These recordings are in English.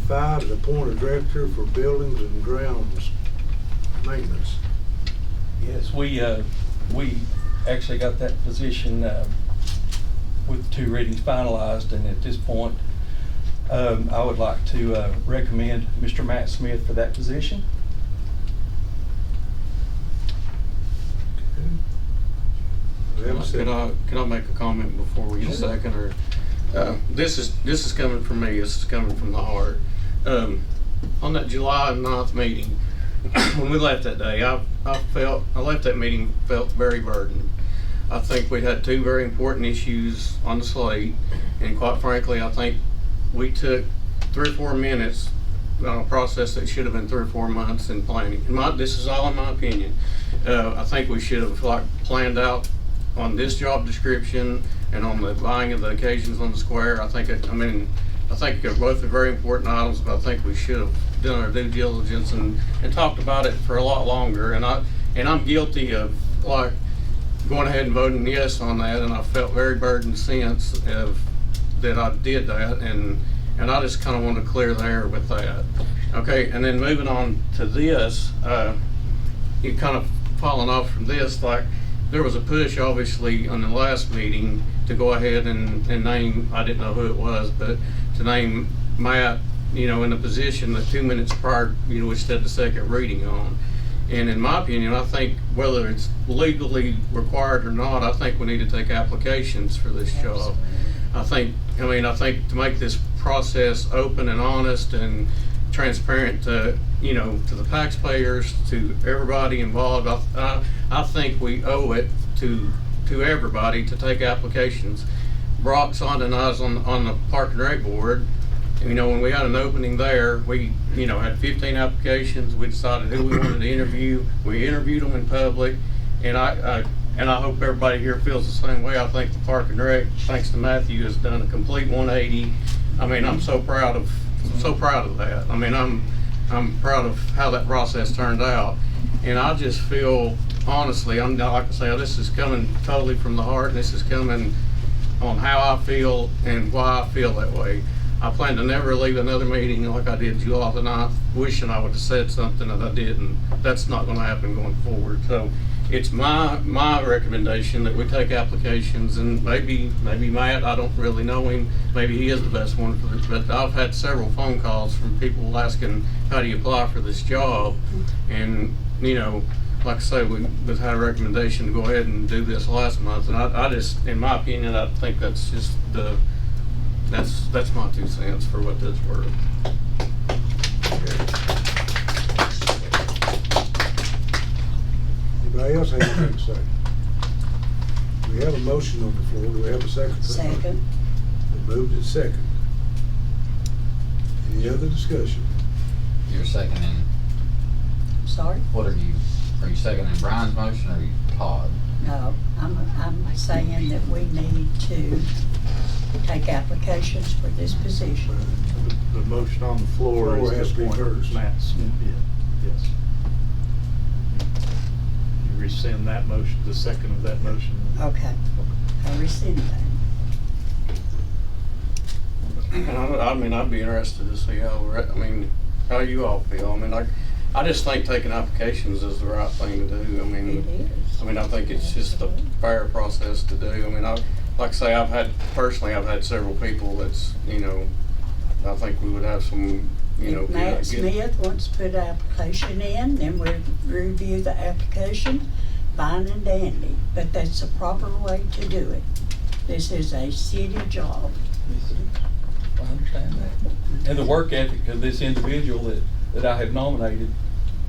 5 is appoint a director for buildings and grounds maintenance. Yes, we actually got that position with 2 readings finalized, and at this point, I would like to recommend Mr. Matt Smith for that position. Could I make a comment before we get a second? Or this is coming from me. This is coming from the heart. On that July 9th meeting, when we left that day, I left that meeting felt very burdened. I think we had 2 very important issues on the slate, and quite frankly, I think we took 3 or 4 minutes on a process that should have been 3 or 4 months in planning. This is all in my opinion. I think we should have planned out on this job description and on the buying of the occasions on the square. I think they're both are very important items, but I think we should have done our due diligence and talked about it for a lot longer. And I'm guilty of like going ahead and voting yes on that, and I felt very burdened since of that I did that, and I just kind of want to clear the air with that. Okay, and then moving on to this, you kind of falling off from this, like there was a push obviously on the last meeting to go ahead and name, I didn't know who it was, but to name Matt, in the position that 2 minutes prior, we had the second reading on. And in my opinion, I think whether it's legally required or not, I think we need to take applications for this job. I think to make this process open and honest and transparent to the taxpayers, to everybody involved, I think we owe it to everybody to take applications. Brock, Sonda, and I was on the Park and Rec board. When we had an opening there, we had 15 applications. We decided who we wanted to interview. We interviewed them in public, and I hope everybody here feels the same way. I think the Park and Rec, thanks to Matthew, has done a complete 180. I'm so proud of that. I'm proud of how that process turned out, and I just feel honestly, like I say, this is coming totally from the heart, and this is coming on how I feel and why I feel that way. I plan to never leave another meeting like I did July the 9th, wishing I would have said something that I didn't. That's not going to happen going forward. So it's my recommendation that we take applications, and maybe Matt, I don't really know him, maybe he is the best one for this, but I've had several phone calls from people asking how do you apply for this job, and like I say, we've had a recommendation to go ahead and do this last month, and I just, in my opinion, I think that's just that's my 2 cents for what that's worth. Anybody else have anything to say? We have a motion on the floor. Do we have a second? Second. We moved it second. Any other discussion? You're seconding, Sorry? what are you seconding Brian's motion or Todd? No, I'm saying that we need to take applications for this position. The motion on the floor is has to be appoint first. Matt Smith. Yes. You rescind that motion, the second of that motion. Okay, I rescind that. And I'd be interested to see how you all feel. I just think taking applications is the right thing to do. It is. I think it's just a fair process to do. Like I say, I've had several people that's, I think we would have some, If Matt Smith wants to put an application in, then we'll review the application, fine and dandy. But that's the proper way to do it. This is a city job. I understand that. And the work ethic of this individual that I have nominated,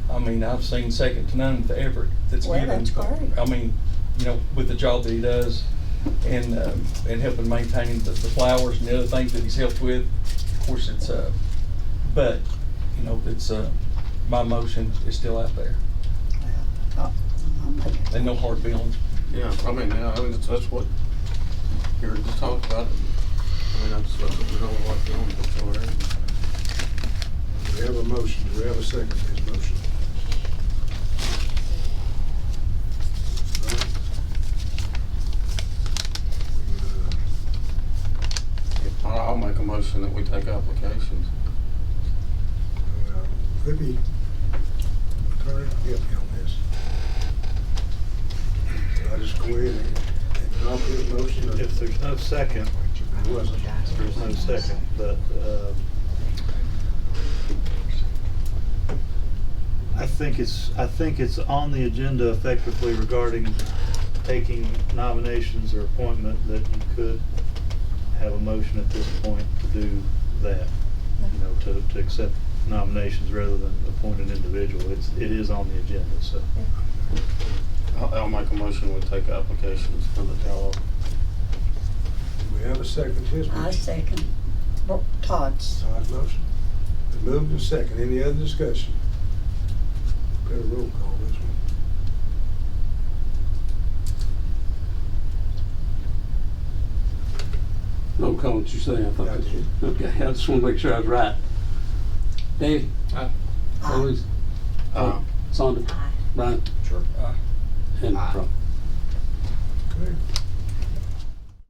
I've seen second to none with the effort that's given. Well, that's great. With the job that he does, and helping maintain the flowers and the other things that he's helped with. Of course, it's my motion is still out there, I'll make it. and no hard feelings. Yeah, that's what you were just talking about. That's what we don't like doing before. We have a motion. Do we have a second to his motion? I'll make a motion that we take applications. Could be attorney help me on this. So I just go ahead and drop his motion. Or- If there's no second, There wasn't. there's no second, but, I think it's on the agenda effectively regarding taking nominations or appointment, that you could have a motion at this point to do that. You know, to accept nominations rather than appoint an individual. It is on the agenda, so. I'll make a motion, we take applications for the dog. Do we have a second to his I motion? second Todd's. Todd's motion. Been moved and second. Any other discussion? Better roll call this one. Roll call, what you say, I thought. I did. Okay, I just wanna make sure I was right. Dave? Aye. Louise? Aye. Sandra? Aye. Brian? Sure. And Aye. Rob? Okay.